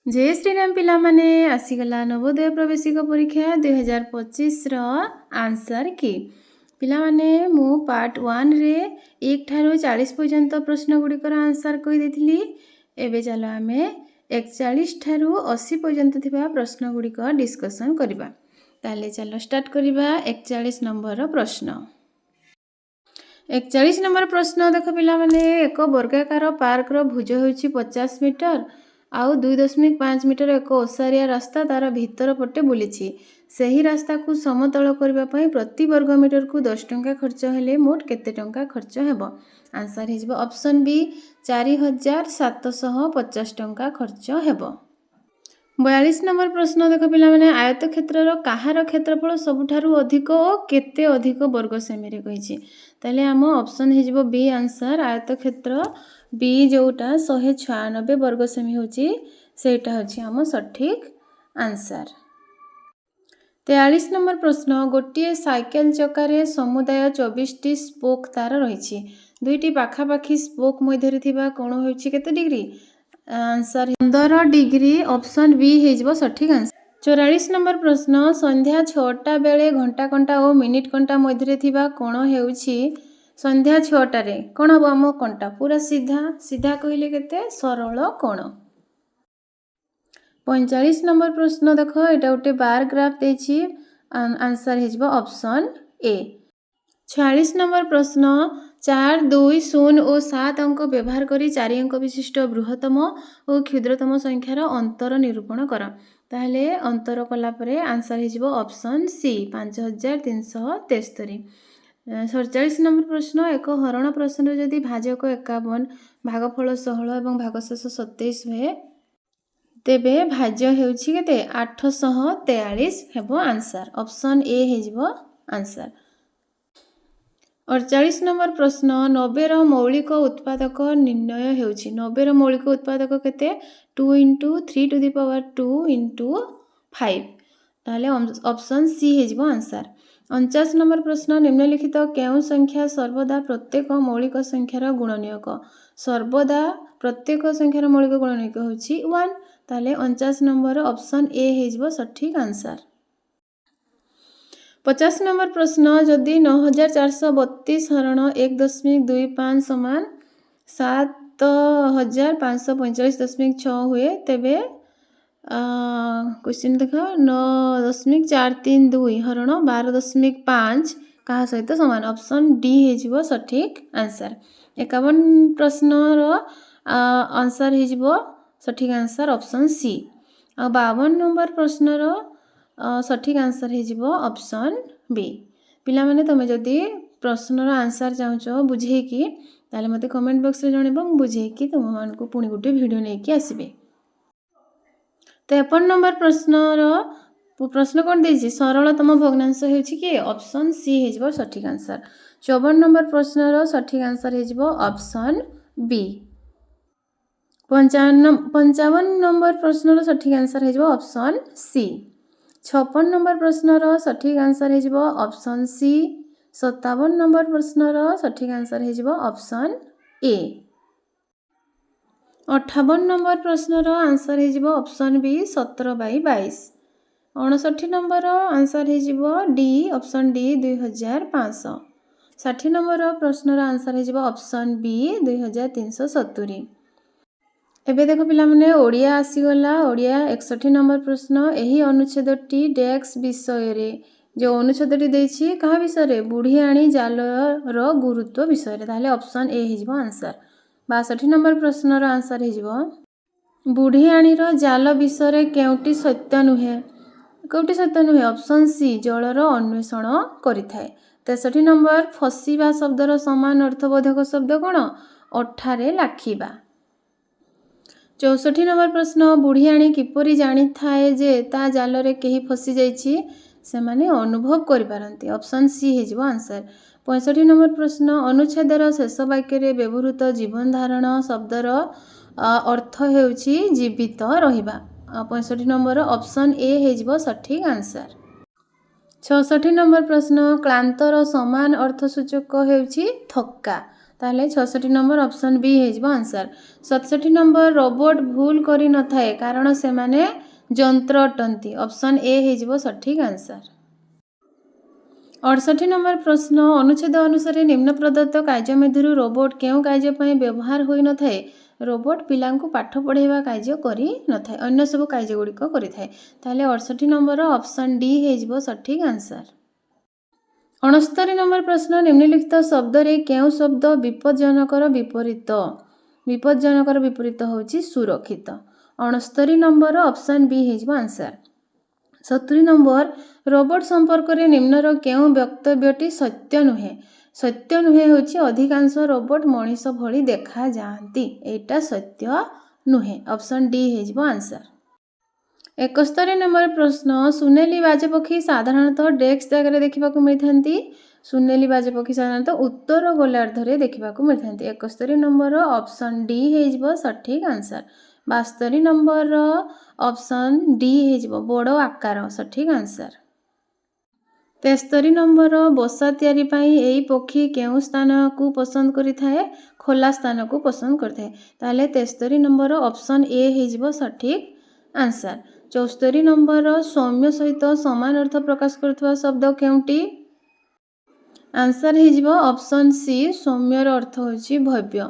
जय श्रीराम पिला माने आसीगला नवोदय प्रवेशिक परीक्षा 2025 रो आंसर की पिला माने मु पार्ट 1 रे 1 ठारो 40 पर्यंत प्रश्न गुड़िकर आंसर कहि देथिली। एबे चलो आमे 41 ठारो 80 पर्यंत थिबा प्रश्न गुड़िक डिस्कशन करबा। ताले चलो स्टार्ट करबा 41 नंबर रो प्रश्न। 41 नंबर प्रश्न देख पिला माने एक वर्गाकार पार्क रो भुज होछि 50 मीटर आउ 2.5 मीटर एक ओसारिया रास्ता तार भीतर पटे बुलीछि। सही रास्ता को समतल करबा पई प्रति वर्ग मीटर को 10 टंका खर्च हेले मोट केते टंका खर्च हेबो। आंसर हिजबो ऑप्शन बी 4750 टंका खर्च हेबो। 42 नंबर प्रश्न देख पिला माने आयत क्षेत्रर काहार क्षेत्रफल सबुठारु अधिक ओ केते अधिक वर्ग सेमी रे कहिछि। ताले हम ऑप्शन हिजबो बी आंसर आयत क्षेत्र बी जोटा 196 वर्ग सेमी होछि सेटा होछि हम सठिक आंसर। 43 नंबर प्रश्न गोटिए साइकेल चकारे समुदाय 24 टी स्पोक तार रहिछि। दुईटी पाखापाखी स्पोक मध्यरे थिबा कोण होछि केते degree. Answer 15 degree option B हेजबो सठिक आंसर। 44 नंबर प्रश्न संध्या 6टा बेले घंटा कंटा और मिनिट कंटा मध्यरे थिबा कोण हेउछि संध्या 6टा रे कोण हबो हम कंटा पूरा सीधा सीधा कहिले केते सरल कोण। 45 नंबर प्रश्न देखो एटा उटे बार ग्राफ देछि आंसर हेजबो ऑप्शन ए। 46 नंबर प्रश्न 4 2 0 और 7 अंक व्यवहार करी 4 अंक विशिष्ट बृहत्तम और क्षुद्रतम संख्यार अंतर निरूपण कर। ताहले अंतर कला परे आंसर हेजबो ऑप्शन सी 5373। 47 नंबर प्रश्न एक हरण प्रश्न जदि भाजक 51 भागफल 16 और भागशेष 27 हुए तेबे भाज्य हेउछि केते 843 हेबो आंसर ऑप्शन ए हेजबो आंसर। 48 नंबर प्रश्न 90 रो मौलिक उत्पादक निर्णय हेउछि। 90 रो मौलिक उत्पादक केते 2 * 3 टू द पावर 2 * 5 ताले ऑप्शन सी हेजबो आंसर। 49 नंबर प्रश्न निम्नलिखित केउ संख्या सर्वदा प्रत्येक मौलिक संख्यार गुणनीयक। सर्वदा प्रत्येक संख्यार मौलिक गुणनीयक होछि 1 ताले 49 नंबर ऑप्शन ए हेजबो सठिक आंसर। 50 नंबर प्रश्न जदि 9432 हरण 1.25 समान 7545.6 हुए तेबे क्वेश्चन देखो 9.432 हरण 12.5 कहा सहित समान ऑप्शन डी हेजिबो सठिक आंसर। 51 प्रश्न रो आंसर हेजिबो सठिक आंसर ऑप्शन सी। आ 52 नंबर प्रश्न रो सठिक आंसर हेजिबो ऑप्शन बी। पिला माने तमे जदि प्रश्न रो आंसर चाहछो बुझे कि ताले मते कमेंट बॉक्स रे जणेबो म बुझे कि तुम मान को पुनी गुटे वीडियो नै कि आसीबे। 53 नंबर प्रश्न रो प्रश्न कोन देछि सरलतम भग्नांश हेछि कि ऑप्शन सी हेजिबो सठिक आंसर। 54 नंबर प्रश्न रो सठिक आंसर हेजिबो ऑप्शन बी। 55 नंबर प्रश्न रो सठिक आंसर हेजिबो ऑप्शन सी। 56 नंबर प्रश्न रो सठिक आंसर हेजिबो ऑप्शन सी। 57 नंबर प्रश्न रो सठिक आंसर हेजिबो ऑप्शन ए। 58 नंबर प्रश्न रो आंसर हेजिबो ऑप्शन बी 17/22। 59 नंबर रो आंसर हेजिबो डी ऑप्शन डी 2500। 60 नंबर रो प्रश्न रो आंसर हेजिबो ऑप्शन बी 2370। एबे देखो पिला माने ओडिया आसी गला ओडिया 61 नंबर प्रश्न एही अनुच्छेदटी डेक्स विषय रे जो अनुच्छेदटी देछि कहा विषय रे बुढ़ियाणी जाल रो गुरुत्व विषय रे ताले ऑप्शन ए हेजिबो आंसर। 62 नंबर प्रश्न रो आंसर हेजिबो बुढ़ियाणी रो जाल विषय रे केउटी सत्य नुहे केउटी सत्य नुहे ऑप्शन सी जल रो अन्वेषण करिथाय। 63 नंबर फसीबा शब्द रो समान अर्थबोधक शब्द कोन अठारे लाखिबा। 64 नंबर प्रश्न बुढ़ियाणी किपरि जानि थाए जे ता जाल रे केही फसी जाइछि से माने अनुभव करि पारंती ऑप्शन सी हेजिबो आंसर। 65 नंबर प्रश्न अनुच्छेदर शेष वाक्य रे व्यवहृत जीवन धारण शब्दर अर्थ हेउछि जीवित रहिबा। 65 नंबर ऑप्शन ए हेजिबो सठिक आंसर। 66 नंबर प्रश्न क्लांतर समान अर्थसूचक हेउछि थक्का ताहले 66 नंबर ऑप्शन बी हेजिबो आंसर। 67 नंबर रोबोट भूल करि न थाए कारण से माने जंत्र अटंती ऑप्शन ए हेजिबो सठिक आंसर। 68 नंबर प्रश्न अनुच्छेद अनुसार निम्न प्रदत्त कार्य मध्यरु रोबोट केउ कार्य पई व्यवहार होई न थाए रोबोट पिलांकु पाठ पढ़ेवा कार्य करि न थाए अन्य सब कार्य गुड़िक करि थाए ताहले 68 नंबर ऑप्शन डी हेजिबो सठिक आंसर। 69 नंबर प्रश्न निम्नलिखित शब्द रे केउ शब्द विपज्जनकर विपरीत होची सुरक्षित 69 नंबर ऑप्शन बी हेजिबो आंसर। 70 नंबर रोबोट संपर्क रे निम्नर केउ वक्तव्यटी सत्य नुहे होची अधिकांश रोबोट मनीष भली देखा जाती एटा सत्य नुहे ऑप्शन डी हेजिबो आंसर। 71 नंबर प्रश्न सुनेली बाजपक्षी साधारणतः डेस्क जगह देखा मिलती सुनेली बाजपक्षी साधारणतः उत्तर गोलार्ध रे देखा मिलती 71 नंबर ऑप्शन डी हेजिबो सठिक आंसर। 72 नंबर ऑप्शन डी हेजिबो बड़ आकार सठिक आंसर। 73 नंबर बसा तैयारी पाई एई पक्षी केउ स्थान को पसंद करि थाए खोला स्थान को पसंद करथाए ताले 73 नंबर ऑप्शन ए हेजिबो सठिक आंसर। 74 नंबर सौम्य सहित समान अर्थ प्रकाश करथवा शब्द केउटी आंसर हेजिबो ऑप्शन सी सौम्यर अर्थ होची भव्य।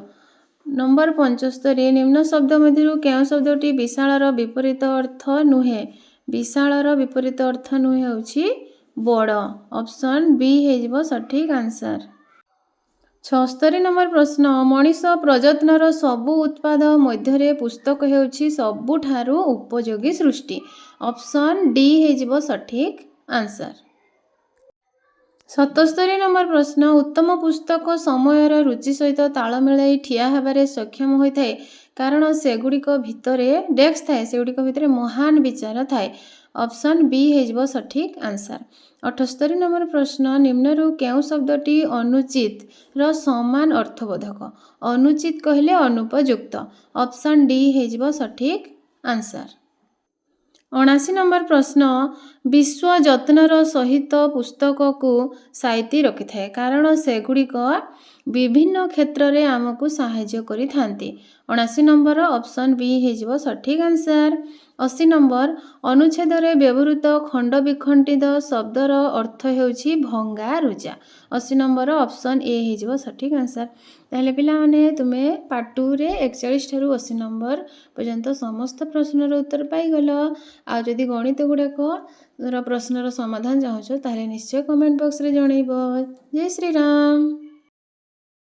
नंबर 75 निम्न शब्द मध्यरु केउ शब्दटी विशालर विपरीत अर्थ नुहे विशालर विपरीत अर्थ नुहे होची बड़ ऑप्शन बी हेजिबो सठिक आंसर। 76 नंबर प्रश्न मनीष प्रजत्नर सबु उत्पाद मध्यरे पुस्तक हेउची सबुठारु उपयोगी सृष्टि ऑप्शन डी हेजिबो सठिक आंसर। 77 नंबर प्रश्न उत्तम पुस्तक समयर रुचि सहित ताल मिलाई ठिया हेबारे सक्षम होइथाए कारण सेगुड़िक भितरे डेस्क थाए सेगुड़िक भितरे महान विचार थाए ऑप्शन बी हेजिबो सठिक आंसर। 78 नंबर प्रश्न निम्नरु केउ शब्दटी अनुचित र समान अर्थबोधक अनुचित कहले अनुपयुक्त ऑप्शन डी हेजिबो सठिक आंसर। 79 नंबर प्रश्न विश्व जत्नर सहित पुस्तक को साइती रखि थाए कारण सेगुड़िक विभिन्न क्षेत्र रे आमको सहाय्य करि थांती 79 नंबर ऑप्शन बी हेजिबो सठिक आंसर। 80 नंबर अनुच्छेद रे व्यवहृत खंड विखंडित शब्दर अर्थ हेउची भंगा रुजा 80 नंबर ऑप्शन ए हेजिबो सठिक आंसर। ताहले पिला माने तुमे पार्ट 2 रे 41 ठारू 80 नंबर पर्यंत समस्त प्रश्नर उत्तर पाई गलो आ जदि गणित गुड़ाक प्रश्नर समाधान चाहूछ ताहले निश्चय कमेंट बॉक्स रे जणैबो। जय श्री राम।